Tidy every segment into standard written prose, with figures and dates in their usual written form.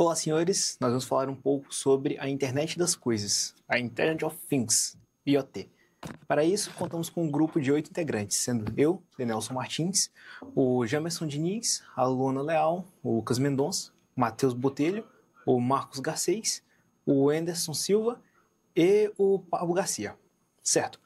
Olá, senhores. Nós vamos falar um pouco sobre a Internet das Coisas, a Internet of Things, IoT. Para isso, contamos com um grupo de 8 integrantes, sendo eu, Denelson Martins, o Jamerson Diniz, a Luana Leal, o Lucas Mendonça, o Matheus Botelho, o Marcos Garcês, o Anderson Silva e o Pablo Garcia. Certo.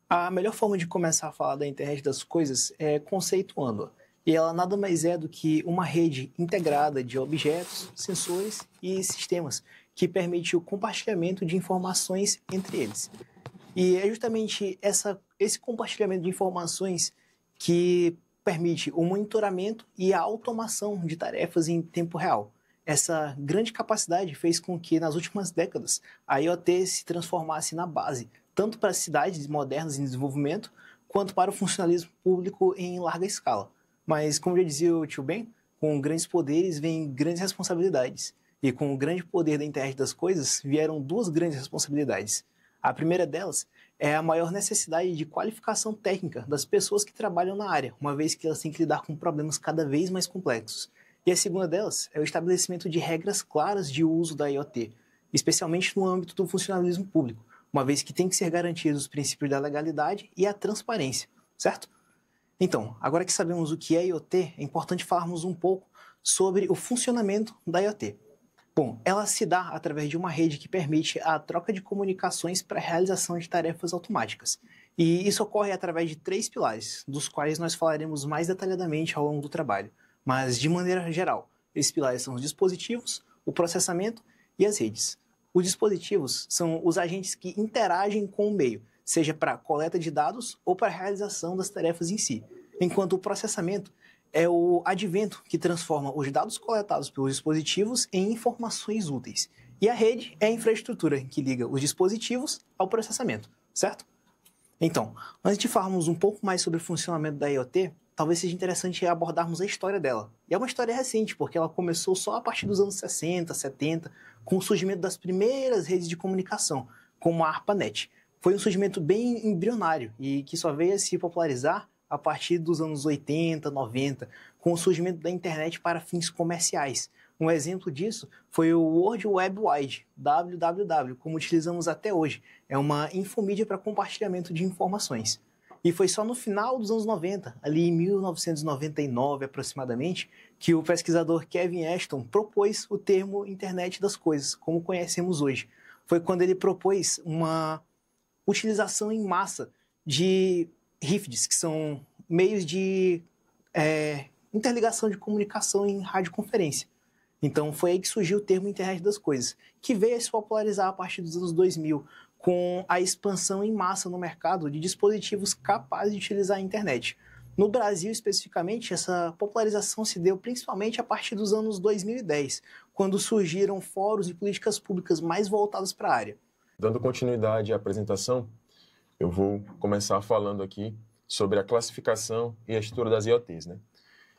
A melhor forma de começar a falar da Internet das Coisas é conceituando-a. E ela nada mais é do que uma rede integrada de objetos, sensores e sistemas que permite o compartilhamento de informações entre eles. E é justamente esse compartilhamento de informações que permite o monitoramento e a automação de tarefas em tempo real. Essa grande capacidade fez com que, nas últimas décadas, a IoT se transformasse na base, tanto para cidades modernas em desenvolvimento, quanto para o funcionalismo público em larga escala. Mas, como já dizia o tio Ben, com grandes poderes vêm grandes responsabilidades. E com o grande poder da internet das coisas, vieram duas grandes responsabilidades. A primeira delas é a maior necessidade de qualificação técnica das pessoas que trabalham na área, uma vez que elas têm que lidar com problemas cada vez mais complexos. E a segunda delas é o estabelecimento de regras claras de uso da IoT, especialmente no âmbito do funcionalismo público, uma vez que tem que ser garantidos os princípios da legalidade e a transparência, certo? Então, agora que sabemos o que é IoT, é importante falarmos um pouco sobre o funcionamento da IoT. Bom, ela se dá através de uma rede que permite a troca de comunicações para a realização de tarefas automáticas. E isso ocorre através de 3 pilares, dos quais nós falaremos mais detalhadamente ao longo do trabalho. Mas, de maneira geral, esses pilares são os dispositivos, o processamento e as redes. Os dispositivos são os agentes que interagem com o meio, seja para a coleta de dados ou para a realização das tarefas em si, enquanto o processamento é o advento que transforma os dados coletados pelos dispositivos em informações úteis. E a rede é a infraestrutura que liga os dispositivos ao processamento, certo? Então, antes de falarmos um pouco mais sobre o funcionamento da IoT, talvez seja interessante abordarmos a história dela. E é uma história recente, porque ela começou só a partir dos anos 60, 70, com o surgimento das primeiras redes de comunicação, como a ARPANET. Foi um surgimento bem embrionário e que só veio a se popularizar a partir dos anos 80, 90, com o surgimento da internet para fins comerciais. Um exemplo disso foi o World Wide Web, WWW, como utilizamos até hoje. É uma infomídia para compartilhamento de informações. E foi só no final dos anos 90, ali em 1999 aproximadamente, que o pesquisador Kevin Ashton propôs o termo Internet das Coisas, como conhecemos hoje. Foi quando ele propôs uma utilização em massa de RFIDs, que são meios de interligação de comunicação em radioconferência. Então foi aí que surgiu o termo Internet das Coisas, que veio a se popularizar a partir dos anos 2000, com a expansão em massa no mercado de dispositivos capazes de utilizar a internet. No Brasil, especificamente, essa popularização se deu principalmente a partir dos anos 2010, quando surgiram fóruns e políticas públicas mais voltadas para a área. Dando continuidade à apresentação, eu vou começar falando aqui sobre a classificação e a estrutura das IoTs, né?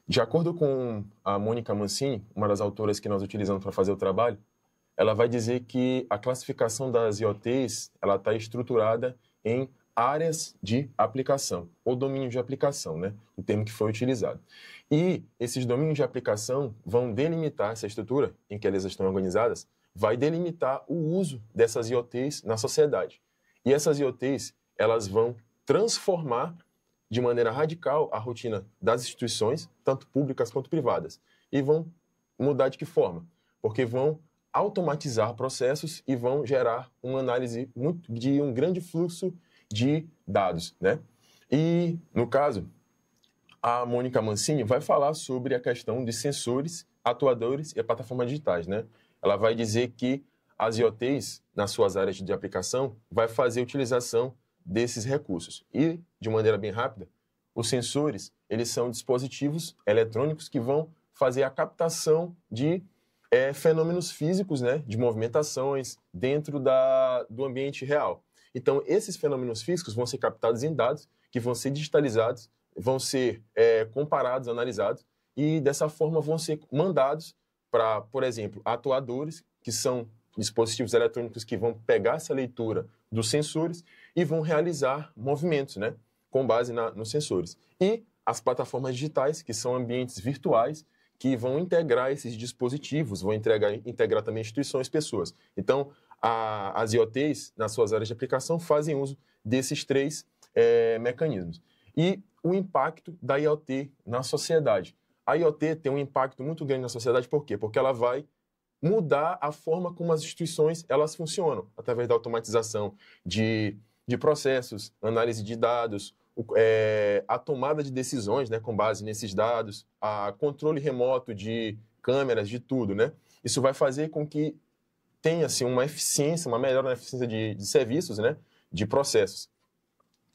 De acordo com a Mônica Mancini, uma das autoras que nós utilizamos para fazer o trabalho, ela vai dizer que a classificação das IoTs ela está estruturada em áreas de aplicação, ou domínios de aplicação, né? O termo que foi utilizado. E esses domínios de aplicação vão delimitar essa estrutura em que elas estão organizadas, vai delimitar o uso dessas IoTs na sociedade. E essas IoTs, elas vão transformar de maneira radical a rotina das instituições, tanto públicas quanto privadas. E vão mudar de que forma? Porque vão automatizar processos e vão gerar uma análise de um grande fluxo de dados, né? E, no caso, a Mônica Mancini vai falar sobre a questão de sensores, atuadores e plataformas digitais, né? Ela vai dizer que as IoTs, nas suas áreas de aplicação, vai fazer utilização desses recursos. E, de maneira bem rápida, os sensores, eles são dispositivos eletrônicos que vão fazer a captação de fenômenos físicos, né, de movimentações dentro do ambiente real. Então, esses fenômenos físicos vão ser captados em dados que vão ser digitalizados, vão ser comparados, analisados, e dessa forma vão ser mandados para, por exemplo, atuadores, que são dispositivos eletrônicos que vão pegar essa leitura dos sensores e vão realizar movimentos, né, com base nos sensores. E as plataformas digitais, que são ambientes virtuais, que vão integrar esses dispositivos, vão integrar também instituições, pessoas. Então, as IoTs, nas suas áreas de aplicação, fazem uso desses três mecanismos. E o impacto da IoT na sociedade. A IoT tem um impacto muito grande na sociedade, por quê? Porque ela vai mudar a forma como as instituições elas funcionam, através da automatização de processos, análise de dados, a tomada de decisões, né, com base nesses dados, a controle remoto de câmeras, de tudo, né? Isso vai fazer com que tenha assim, uma eficiência, uma melhora na eficiência de serviços, né, de processos.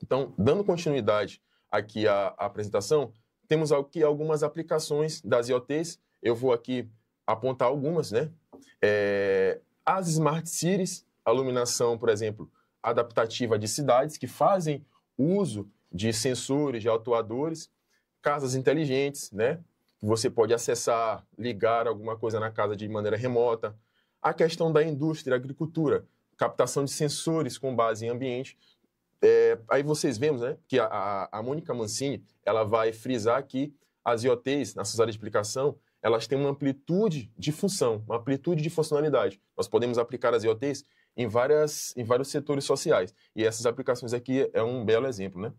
Então, dando continuidade aqui à apresentação, temos aqui algumas aplicações das IoTs. Eu vou aqui apontar algumas, né? As Smart Cities, a iluminação, por exemplo, adaptativa de cidades, que fazem uso de sensores, de atuadores, casas inteligentes, né? Você pode acessar, ligar alguma coisa na casa de maneira remota. A questão da indústria, agricultura, captação de sensores com base em ambiente. Aí vocês vemos, né, que a Mônica Mancini ela vai frisar que as IoTs, nas suas áreas de aplicação, elas têm uma amplitude de função, uma amplitude de funcionalidade. Nós podemos aplicar as IoTs em vários setores sociais. E essas aplicações aqui é um belo exemplo, né?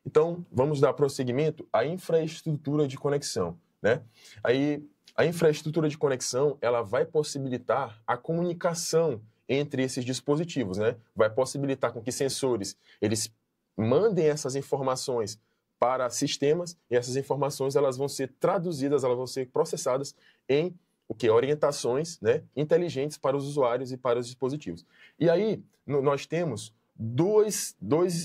Então, vamos dar prosseguimento à infraestrutura de conexão, né? Aí, a infraestrutura de conexão, ela vai possibilitar a comunicação entre esses dispositivos, né? Vai possibilitar com que sensores, eles mandem essas informações para sistemas, e essas informações elas vão ser traduzidas, elas vão ser processadas em orientações, né, inteligentes para os usuários e para os dispositivos. E aí nós temos dois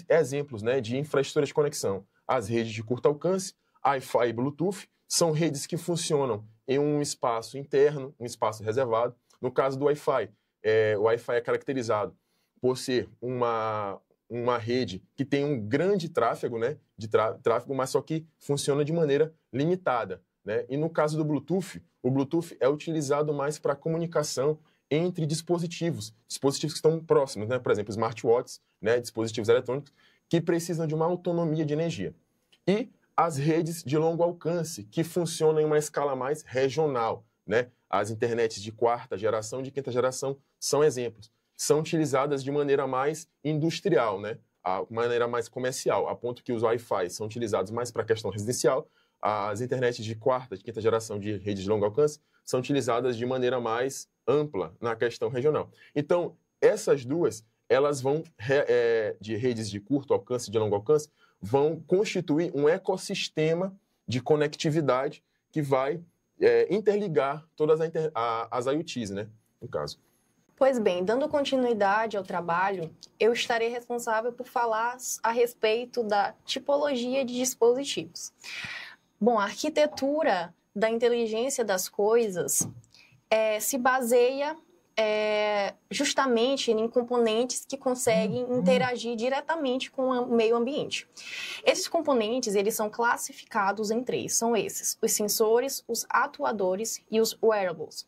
exemplos, né, de infraestrutura de conexão. As redes de curto alcance, Wi-Fi e Bluetooth, são redes que funcionam em um espaço interno, um espaço reservado. No caso do Wi-Fi, o Wi-Fi é caracterizado por ser uma rede que tem um grande tráfego, né, tráfego, mas só que funciona de maneira limitada, né? E no caso do Bluetooth, o Bluetooth é utilizado mais para comunicação entre dispositivos que estão próximos, né? Por exemplo, smartwatches, né, dispositivos eletrônicos que precisam de uma autonomia de energia. E as redes de longo alcance, que funcionam em uma escala mais regional, né? As internets de quarta geração e de quinta geração são exemplos. São utilizadas de maneira mais industrial, né? A maneira mais comercial, a ponto que os Wi-Fi são utilizados mais para a questão residencial, as internets de quarta, de quinta geração de redes de longo alcance são utilizadas de maneira mais ampla na questão regional. Então, essas duas, elas vão, de redes de curto alcance e de longo alcance, vão constituir um ecossistema de conectividade que vai interligar todas as IoTs, né, no caso. Pois bem, dando continuidade ao trabalho, eu estarei responsável por falar a respeito da tipologia de dispositivos. Bom, a arquitetura da inteligência das coisas se baseia justamente em componentes que conseguem interagir diretamente com o meio ambiente. Esses componentes, eles são classificados em três, são esses: os sensores, os atuadores e os wearables.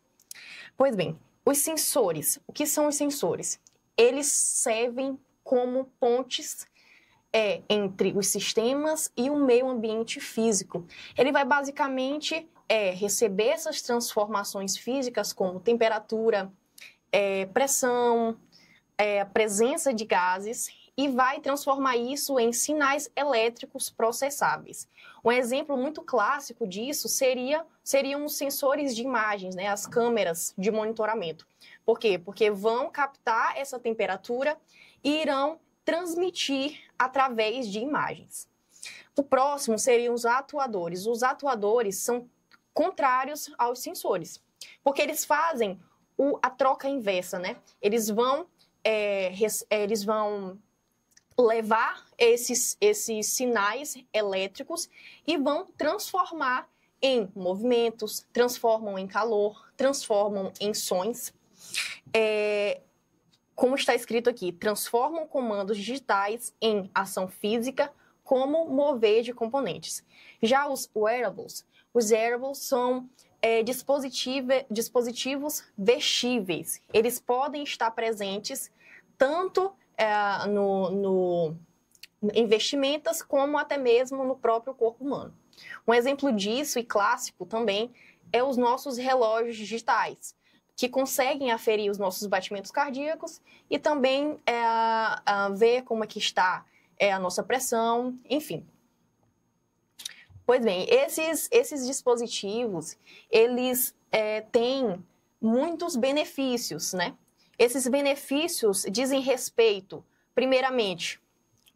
Pois bem, os sensores, o que são os sensores? Eles servem como pontes entre os sistemas e o meio ambiente físico. Ele vai basicamente receber essas transformações físicas como temperatura, pressão, presença de gases e vai transformar isso em sinais elétricos processáveis. Um exemplo muito clássico disso seriam os sensores de imagens, né, as câmeras de monitoramento. Por quê? Porque vão captar essa temperatura e irão transmitir através de imagens. O próximo seriam os atuadores. Os atuadores são contrários aos sensores, porque eles fazem a troca inversa, né? Eles vão levar esses sinais elétricos e vão transformar em movimentos, transformam em calor, transformam em sons. Como está escrito aqui, transformam comandos digitais em ação física, como mover de componentes. Já os wearables são dispositivos vestíveis. Eles podem estar presentes tanto em vestimentas como até mesmo no próprio corpo humano. Um exemplo disso, e clássico também, é os nossos relógios digitais, que conseguem aferir os nossos batimentos cardíacos e também ver como é que está a nossa pressão, enfim. Pois bem, esses dispositivos, eles têm muitos benefícios, né? Esses benefícios dizem respeito, primeiramente,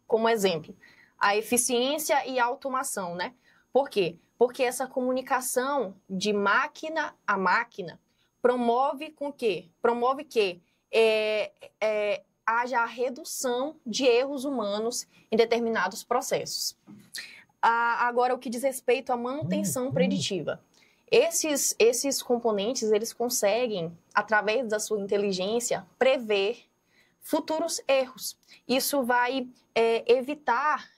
como exemplo, a eficiência e a automação, né? Por quê? Porque essa comunicação de máquina a máquina promove que haja a redução de erros humanos em determinados processos. Agora, o que diz respeito à manutenção preditiva. Esses componentes, eles conseguem, através da sua inteligência, prever futuros erros. Isso vai evitar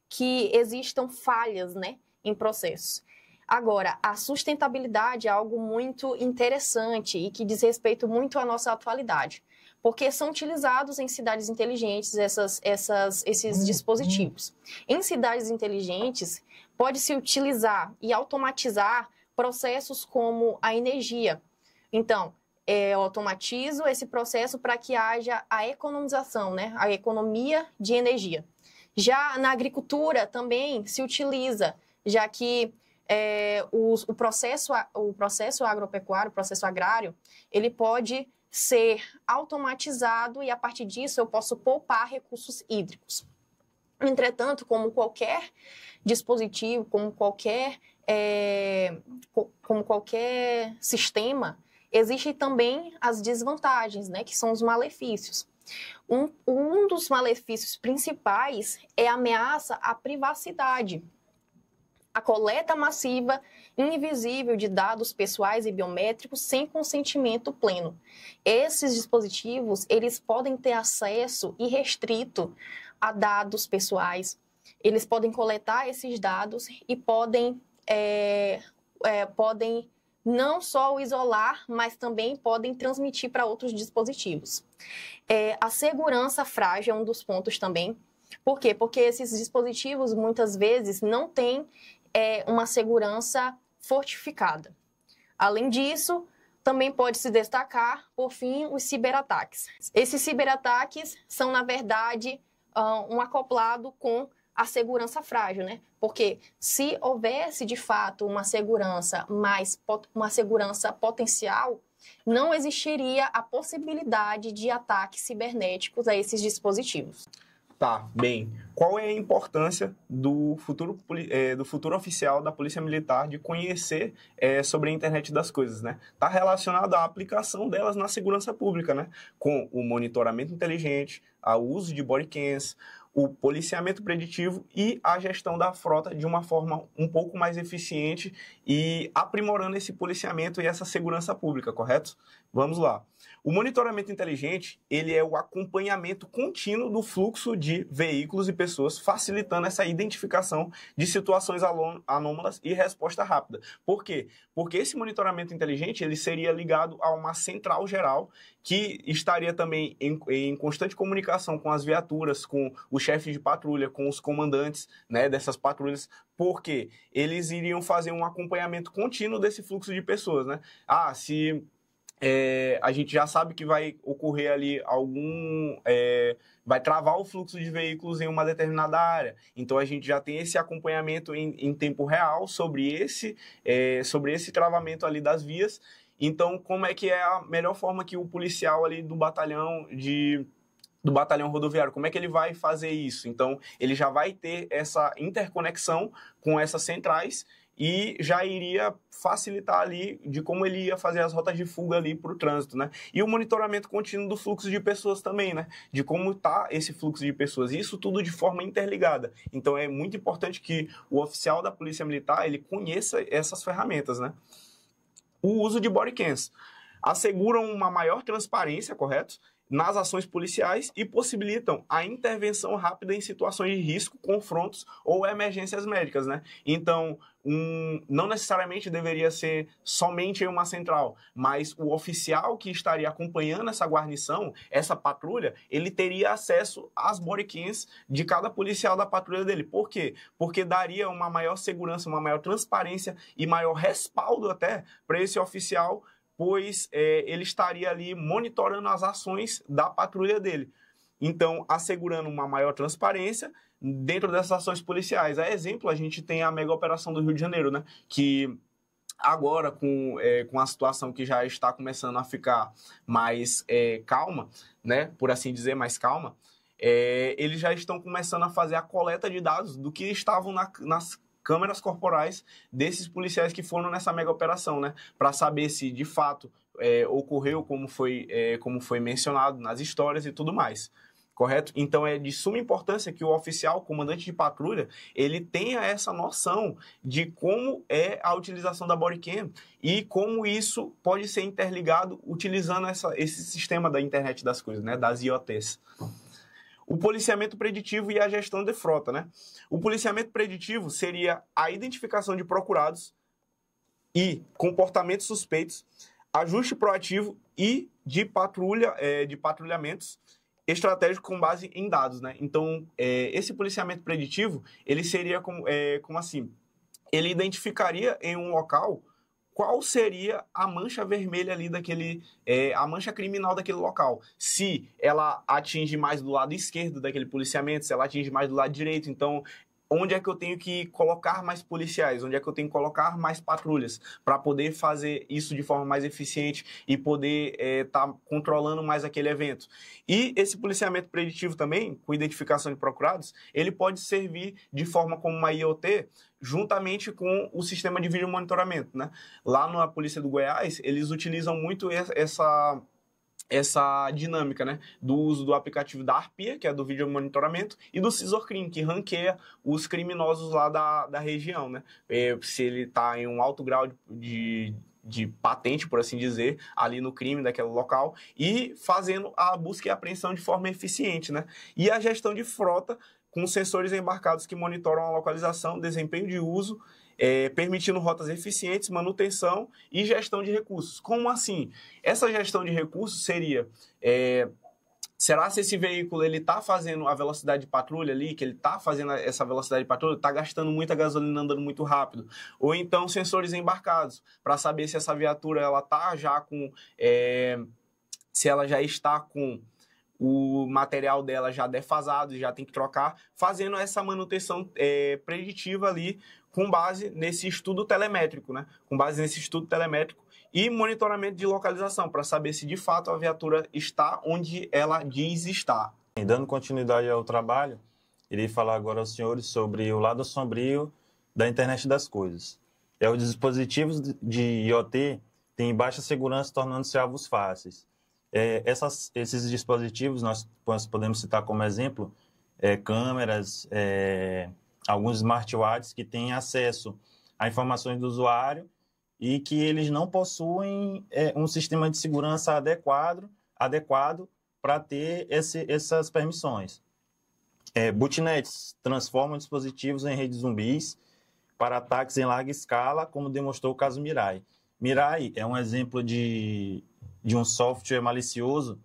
que existam falhas, né, em processos. Agora, a sustentabilidade é algo muito interessante e que diz respeito muito à nossa atualidade, porque são utilizados em cidades inteligentes esses dispositivos. Em cidades inteligentes, pode-se utilizar e automatizar processos como a energia. Então, eu automatizo esse processo para que haja a economização, né? A economia de energia. Já na agricultura também se utiliza, já que o processo agropecuário, o processo agrário, ele pode ser automatizado e, a partir disso, eu posso poupar recursos hídricos. Entretanto, como qualquer dispositivo, como qualquer sistema, existem também as desvantagens, né, que são os malefícios. Um dos malefícios principais é a ameaça à privacidade. A coleta massiva e invisível de dados pessoais e biométricos sem consentimento pleno. Esses dispositivos, eles podem ter acesso irrestrito a dados pessoais. Eles podem coletar esses dados e podem não só o isolar, mas também podem transmitir para outros dispositivos. A segurança frágil é um dos pontos também. Por quê? Porque esses dispositivos, muitas vezes, não têm uma segurança fortificada. Além disso, também pode se destacar, por fim, os ciberataques. Esses ciberataques são, na verdade, um acoplado com a segurança frágil, né? Porque se houvesse, de fato, uma segurança potencial, não existiria a possibilidade de ataques cibernéticos a esses dispositivos. Tá, bem. Qual é a importância do futuro oficial da Polícia Militar de conhecer sobre a internet das coisas, né? Está relacionado à aplicação delas na segurança pública, né? Com o monitoramento inteligente, o uso de bodycams, o policiamento preditivo e a gestão da frota de uma forma um pouco mais eficiente e aprimorando esse policiamento e essa segurança pública, correto? Vamos lá. O monitoramento inteligente, ele é o acompanhamento contínuo do fluxo de veículos e pessoas, facilitando essa identificação de situações anômalas e resposta rápida. Por quê? Porque esse monitoramento inteligente, ele seria ligado a uma central geral que estaria também em constante comunicação com as viaturas, com os chefes de patrulha, com os comandantes, né, dessas patrulhas, porque eles iriam fazer um acompanhamento contínuo desse fluxo de pessoas, né? A gente já sabe que vai ocorrer ali vai travar o fluxo de veículos em uma determinada área. Então, a gente já tem esse acompanhamento em tempo real sobre esse travamento ali das vias. Então, como é que é a melhor forma que o policial ali do batalhão rodoviário, como é que ele vai fazer isso? Então, ele já vai ter essa interconexão com essas centrais e já iria facilitar ali de como ele ia fazer as rotas de fuga ali para o trânsito, né? E o monitoramento contínuo do fluxo de pessoas também, né? De como está esse fluxo de pessoas. Isso tudo de forma interligada. Então, é muito importante que o oficial da Polícia Militar, ele conheça essas ferramentas, né? O uso de bodycams asseguram uma maior transparência, correto? Nas ações policiais e possibilitam a intervenção rápida em situações de risco, confrontos ou emergências médicas, né? Então, não necessariamente deveria ser somente em uma central, mas o oficial que estaria acompanhando essa guarnição, essa patrulha, ele teria acesso às bodycams de cada policial da patrulha dele. Por quê? Porque daria uma maior segurança, uma maior transparência e maior respaldo até para esse oficial, pois ele estaria ali monitorando as ações da patrulha dele. Então, assegurando uma maior transparência dentro dessas ações policiais. A exemplo, a gente tem a mega operação do Rio de Janeiro, né? Que agora, com a situação que já está começando a ficar mais calma, né? Por assim dizer, mais calma, eles já estão começando a fazer a coleta de dados do que estavam nas câmeras corporais desses policiais que foram nessa mega operação, né? Para saber se, de fato, ocorreu como foi mencionado nas histórias e tudo mais. Correto? Então, é de suma importância que o oficial, comandante de patrulha, ele tenha essa noção de como é a utilização da bodycam e como isso pode ser interligado utilizando esse sistema da internet das coisas, né? Das IoTs. O policiamento preditivo e a gestão de frota, né? O policiamento preditivo seria a identificação de procurados e comportamentos suspeitos, ajuste proativo e de patrulhamentos estratégico com base em dados, né? Então, esse policiamento preditivo, ele seria como assim? Ele identificaria em um local qual seria a mancha vermelha ali a mancha criminal daquele local. Se ela atinge mais do lado esquerdo daquele policiamento, se ela atinge mais do lado direito, então onde é que eu tenho que colocar mais policiais, onde é que eu tenho que colocar mais patrulhas para poder fazer isso de forma mais eficiente e poder estar controlando mais aquele evento. E esse policiamento preditivo também, com identificação de procurados, ele pode servir de forma como uma IoT juntamente com o sistema de vídeo monitoramento, né? Lá na Polícia do Goiás, eles utilizam muito essa dinâmica, né, do uso do aplicativo da Arpia, que é do vídeo monitoramento, e do Cisorcrim, que ranqueia os criminosos lá da região, né? Se ele está em um alto grau de patente, por assim dizer, ali no crime daquele local, e fazendo a busca e apreensão de forma eficiente, né? E a gestão de frota com sensores embarcados que monitoram a localização, desempenho de uso, permitindo rotas eficientes, manutenção e gestão de recursos. Como assim? Essa gestão de recursos seria... será se esse veículo está fazendo a velocidade de patrulha ali, que ele está fazendo essa velocidade de patrulha, está gastando muita gasolina, andando muito rápido? Ou então sensores embarcados, para saber se essa viatura está já com... se ela já está com o material dela já defasado e já tem que trocar, fazendo essa manutenção preditiva ali com base nesse estudo telemétrico, né? Com base nesse estudo telemétrico e monitoramento de localização, para saber se de fato a viatura está onde ela diz estar. Dando continuidade ao trabalho, irei falar agora aos senhores sobre o lado sombrio da internet das coisas. Os dispositivos de IoT têm baixa segurança, tornando-se alvos fáceis. Esses dispositivos, nós podemos citar como exemplo câmeras, alguns smartwatches que têm acesso a informações do usuário e que eles não possuem um sistema de segurança adequado para ter essas permissões. Botnets transformam dispositivos em redes zumbis para ataques em larga escala, como demonstrou o caso Mirai. Mirai é um exemplo de um software malicioso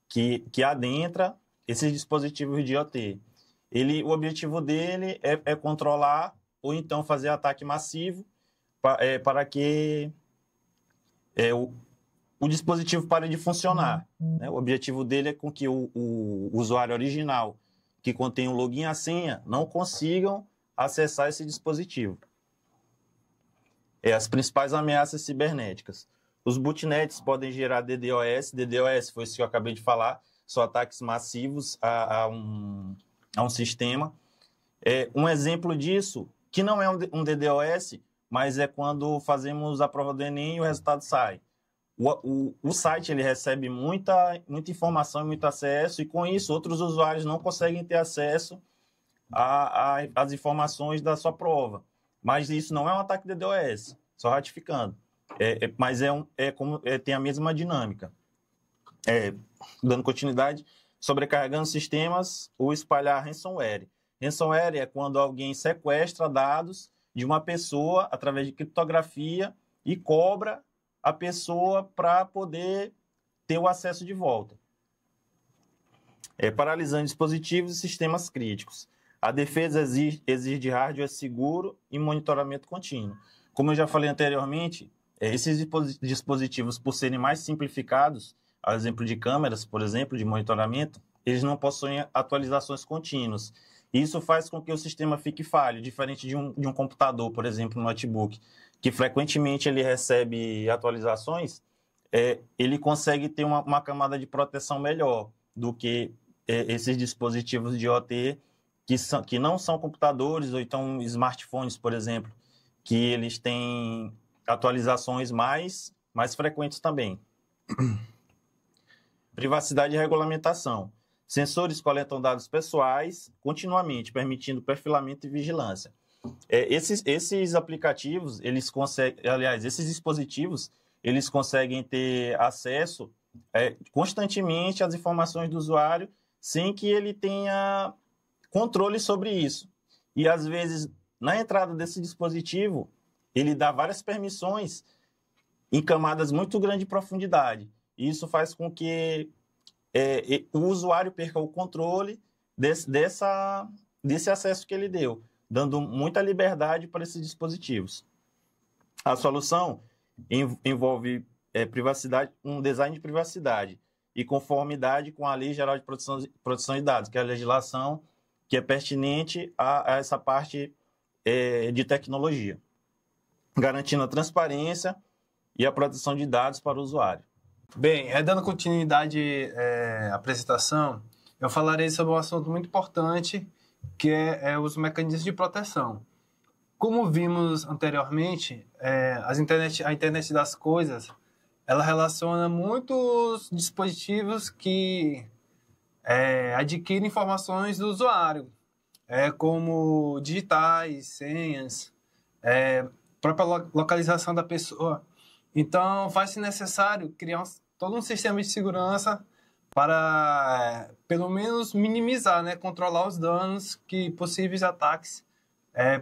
que adentra esses dispositivos de IoT. O objetivo dele é controlar ou então fazer ataque massivo para que o dispositivo pare de funcionar, né? O objetivo dele é com que o usuário original, que contém o login e a senha, não consigam acessar esse dispositivo. As principais ameaças cibernéticas. Os botnets podem gerar DDoS. DDoS foi isso que eu acabei de falar. São ataques massivos a um sistema. Um exemplo disso, que não é um DDoS, mas é quando fazemos a prova do Enem e o resultado sai. O site ele recebe muita informação e muito acesso, e com isso outros usuários não conseguem ter acesso às informações da sua prova. Mas isso não é um ataque DDoS, só ratificando. Mas tem a mesma dinâmica. Dando continuidade, sobrecarregando sistemas ou espalhar ransomware. Ransomware é quando alguém sequestra dados de uma pessoa através de criptografia e cobra a pessoa para poder ter o acesso de volta. Paralisando dispositivos e sistemas críticos. A defesa exige hardware seguro e monitoramento contínuo. Como eu já falei anteriormente, esses dispositivos, por serem mais simplificados, a exemplo de câmeras, por exemplo, de monitoramento, eles não possuem atualizações contínuas. Isso faz com que o sistema fique falho, diferente de um computador, por exemplo, um notebook, que frequentemente ele recebe atualizações, ele consegue ter uma camada de proteção melhor do que esses dispositivos de IoT que não são computadores ou então smartphones, por exemplo, que eles têm atualizações mais frequentes também. Privacidade e regulamentação. Sensores coletam dados pessoais continuamente, permitindo perfilamento e vigilância. Esses aplicativos, esses dispositivos, eles conseguem ter acesso constantemente às informações do usuário sem que ele tenha controle sobre isso. E, às vezes, na entrada desse dispositivo, ele dá várias permissões em camadas muito grandes de profundidade. E isso faz com que o usuário perca o controle desse acesso que ele deu, dando muita liberdade para esses dispositivos. A solução envolve privacidade, um design de privacidade e conformidade com a Lei Geral de Proteção de Dados, que é a legislação que é pertinente a essa parte de tecnologia, garantindo a transparência e a proteção de dados para o usuário. Bem, dando continuidade à apresentação, eu falarei sobre um assunto muito importante, que é os mecanismos de proteção. Como vimos anteriormente, a internet das coisas, ela relaciona muitos dispositivos que adquirem informações do usuário, como digitais, senhas, própria localização da pessoa. Então, faz-se necessário criar todo um sistema de segurança para, pelo menos, minimizar, né, controlar os danos que possíveis ataques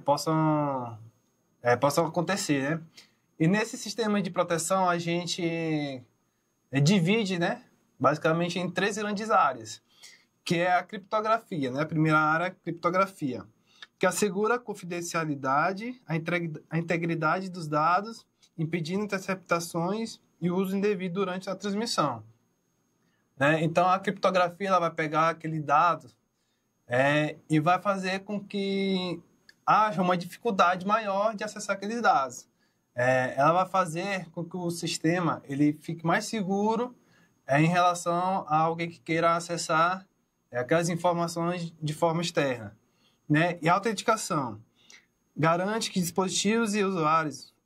possam acontecer, né? E nesse sistema de proteção, a gente divide, né, basicamente em 3 grandes áreas, que é a criptografia, né? A primeira área é a criptografia, que assegura a confidencialidade, a integridade dos dados, impedindo interceptações e uso indevido durante a transmissão. Né? Então, a criptografia ela vai pegar aquele dado e vai fazer com que haja uma dificuldade maior de acessar aqueles dados. Ela vai fazer com que o sistema ele fique mais seguro em relação a alguém que queira acessar aquelas informações de forma externa. Né? E a autenticação garante que dispositivos e usuários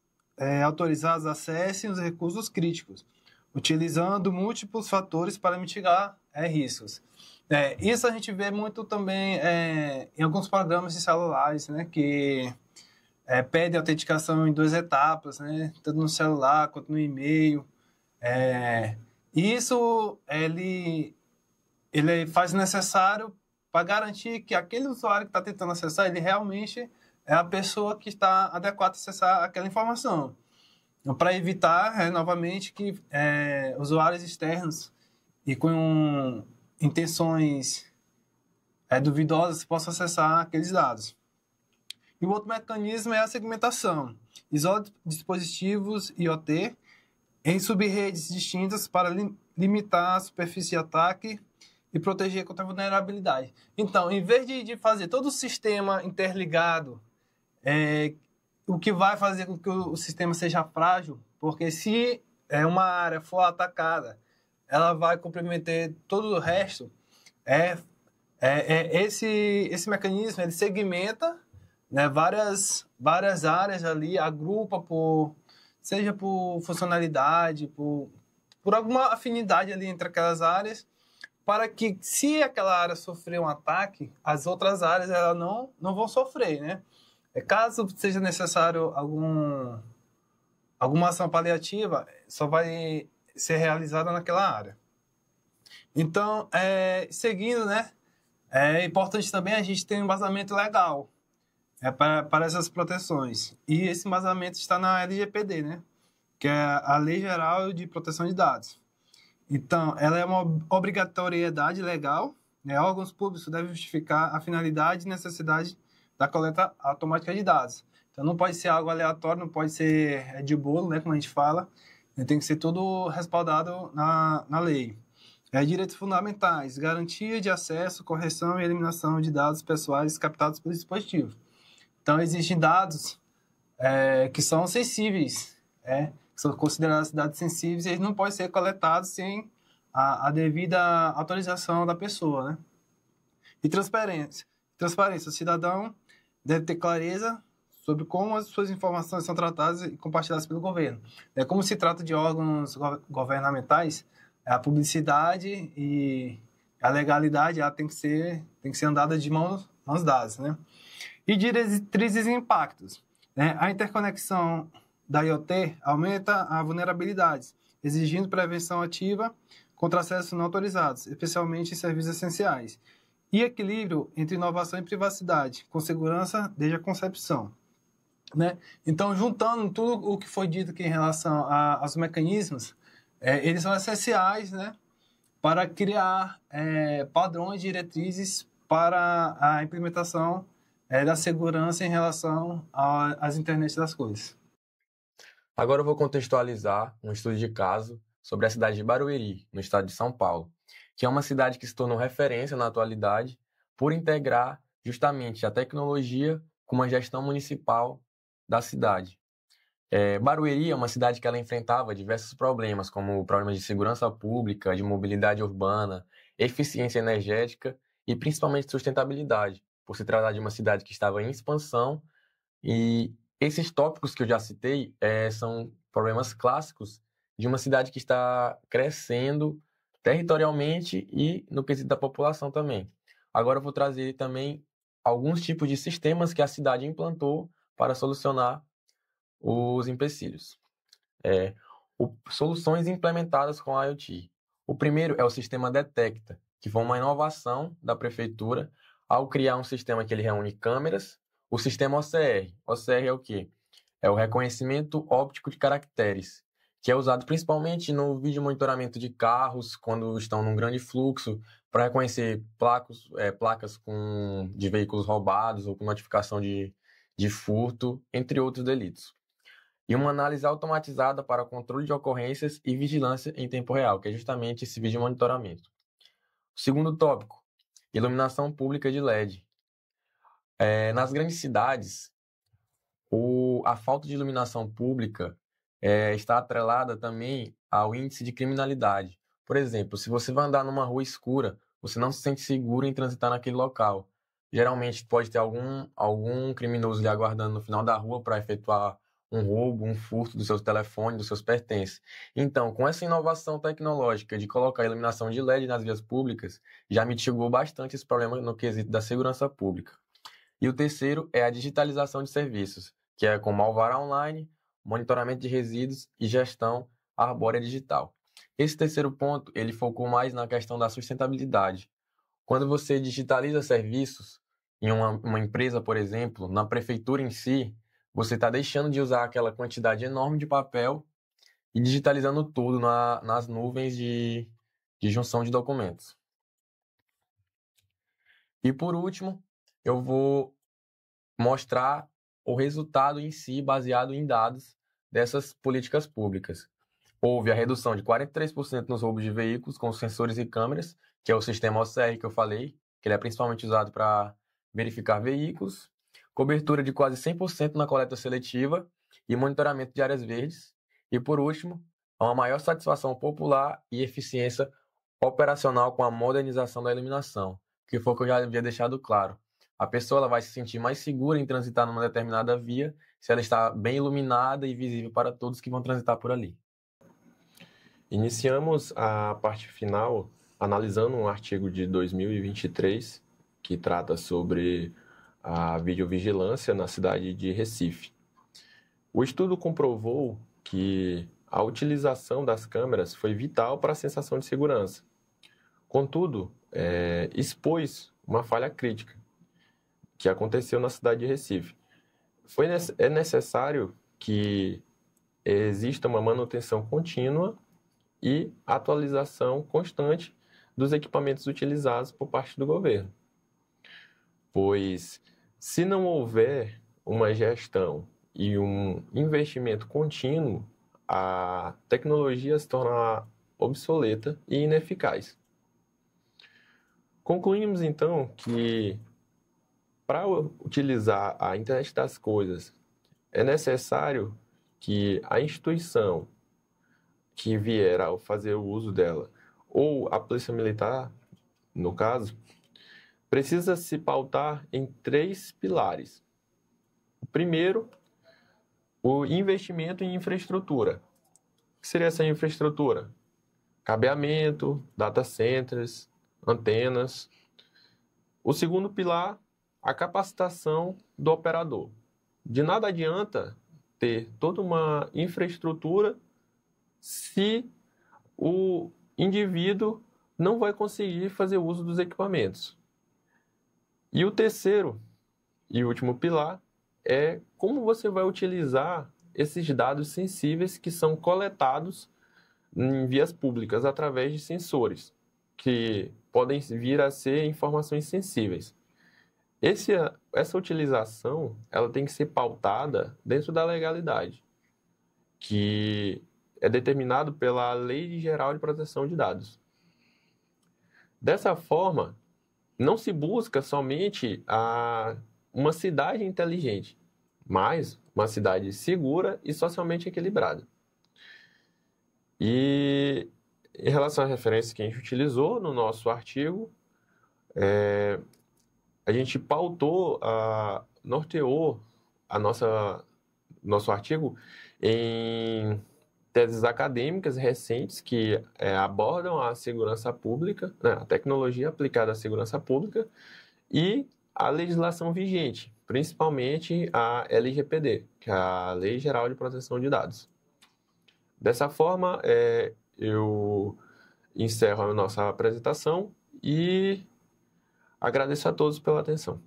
autorizados acessem os recursos críticos, utilizando múltiplos fatores para mitigar riscos. Isso a gente vê muito também em alguns programas de celulares, né, que pedem autenticação em 2 etapas, né, tanto no celular quanto no e-mail. Isso ele faz necessário para garantir que aquele usuário que está tentando acessar, ele realmente é a pessoa que está adequada a acessar aquela informação. Para evitar, novamente, que usuários externos e com intenções duvidosas possam acessar aqueles dados. E o outro mecanismo é a segmentação. Isola dispositivos IoT em sub-redes distintas para limitar a superfície de ataque e proteger contra a vulnerabilidade. Então, em vez de fazer todo o sistema interligado, o que vai fazer com que o sistema seja frágil, porque se uma área for atacada, ela vai comprometer todo o resto. Esse mecanismo ele segmenta, né, várias áreas ali, agrupa seja por funcionalidade, por alguma afinidade ali entre aquelas áreas, para que, se aquela área sofrer um ataque, as outras áreas ela não vão sofrer, né? Caso seja necessário alguma ação paliativa, só vai ser realizada naquela área. Então, seguindo, né, é importante também a gente ter um embasamento legal. para essas proteções. E esse embasamento está na LGPD, né? Que é a Lei Geral de Proteção de Dados. Então, ela é uma obrigatoriedade legal, né? Órgãos públicos devem justificar a finalidade e necessidade da coleta automática de dados. Então, não pode ser algo aleatório, não pode ser de bolo, né? Como a gente fala. Tem que ser tudo respaldado na lei. Direitos fundamentais, garantia de acesso, correção e eliminação de dados pessoais captados pelo dispositivo. Então, existem dados que são sensíveis, que são considerados dados sensíveis e eles não podem ser coletados sem a devida autorização da pessoa, né? E transparência. Transparência. O cidadão deve ter clareza sobre como as suas informações são tratadas e compartilhadas pelo governo. Como se trata de órgãos governamentais, a publicidade e a legalidade ela tem que ser andada de mãos dadas, né? E diretrizes e impactos. A interconexão da IoT aumenta a vulnerabilidade, exigindo prevenção ativa contra acessos não autorizados, especialmente em serviços essenciais. E equilíbrio entre inovação e privacidade, com segurança desde a concepção. Né? Então, juntando tudo o que foi dito aqui em relação aos mecanismos, eles são essenciais, né, para criar padrões, diretrizes para a implementação da segurança em relação às internet das coisas. Agora eu vou contextualizar um estudo de caso sobre a cidade de Barueri, no estado de São Paulo, que é uma cidade que se tornou referência na atualidade por integrar justamente a tecnologia com uma gestão municipal da cidade. Barueri é uma cidade que ela enfrentava diversos problemas, como problemas de segurança pública, de mobilidade urbana, eficiência energética e principalmente sustentabilidade, por se tratar de uma cidade que estava em expansão. E esses tópicos que eu já citei são problemas clássicos de uma cidade que está crescendo territorialmente e no quesito da população também. Agora eu vou trazer também alguns tipos de sistemas que a cidade implantou para solucionar os empecilhos. Soluções implementadas com a IoT. O primeiro é o sistema Detecta, que foi uma inovação da prefeitura ao criar um sistema que ele reúne câmeras. O sistema OCR. OCR é o quê? É o reconhecimento óptico de caracteres, que é usado principalmente no vídeo monitoramento de carros, quando estão num grande fluxo, para reconhecer placas de veículos roubados ou com notificação de furto, entre outros delitos. E uma análise automatizada para controle de ocorrências e vigilância em tempo real, que é justamente esse vídeo monitoramento. O segundo tópico, iluminação pública de LED. Nas grandes cidades, a falta de iluminação pública está atrelada também ao índice de criminalidade. Por exemplo, se você vai andar numa rua escura, você não se sente seguro em transitar naquele local. Geralmente pode ter algum criminoso lhe aguardando no final da rua para efetuar um roubo, um furto dos seus telefones, dos seus pertences. Então, com essa inovação tecnológica de colocar a iluminação de LED nas vias públicas, já mitigou bastante esse problema no quesito da segurança pública. E o terceiro é a digitalização de serviços, que é como alvará online, monitoramento de resíduos e gestão arbórea digital. Esse terceiro ponto, ele focou mais na questão da sustentabilidade. Quando você digitaliza serviços em uma empresa, por exemplo, na prefeitura em si, você está deixando de usar aquela quantidade enorme de papel e digitalizando tudo nas nuvens de junção de documentos. E por último, eu vou mostrar o resultado em si baseado em dados dessas políticas públicas. Houve a redução de 43% nos roubos de veículos com sensores e câmeras, que é o sistema OCR que eu falei, que ele é principalmente usado para verificar veículos, cobertura de quase 100% na coleta seletiva e monitoramento de áreas verdes. E, por último, uma maior satisfação popular e eficiência operacional com a modernização da iluminação, que foi o que eu já havia deixado claro. A pessoa ela vai se sentir mais segura em transitar numa determinada via se ela está bem iluminada e visível para todos que vão transitar por ali. Iniciamos a parte final analisando um artigo de 2023 que trata sobre a videovigilância na cidade de Recife. O estudo comprovou que a utilização das câmeras foi vital para a sensação de segurança. Contudo, expôs uma falha crítica, que aconteceu na cidade de Recife. É necessário que exista uma manutenção contínua e atualização constante dos equipamentos utilizados por parte do governo. Pois, se não houver uma gestão e um investimento contínuo, a tecnologia se torna obsoleta e ineficaz. Concluímos, então, que para utilizar a internet das coisas, é necessário que a instituição que vier a fazer o uso dela, ou a Polícia Militar, no caso, precisa se pautar em 3 pilares. O primeiro, o investimento em infraestrutura. O que seria essa infraestrutura? Cabeamento, data centers, antenas. O segundo pilar, a capacitação do operador. De nada adianta ter toda uma infraestrutura se o indivíduo não vai conseguir fazer uso dos equipamentos. E o terceiro e último pilar é como você vai utilizar esses dados sensíveis que são coletados em vias públicas através de sensores, que podem vir a ser informações sensíveis. Essa utilização ela tem que ser pautada dentro da legalidade, que é determinado pela Lei Geral de Proteção de Dados. Dessa forma, não se busca somente uma cidade inteligente, mas uma cidade segura e socialmente equilibrada. E em relação à referência que a gente utilizou no nosso artigo, a gente pautou, norteou nosso artigo em teses acadêmicas recentes que abordam a segurança pública, né, a tecnologia aplicada à segurança pública e a legislação vigente, principalmente a LGPD, que é a Lei Geral de Proteção de Dados. Dessa forma, eu encerro a nossa apresentação e agradeço a todos pela atenção.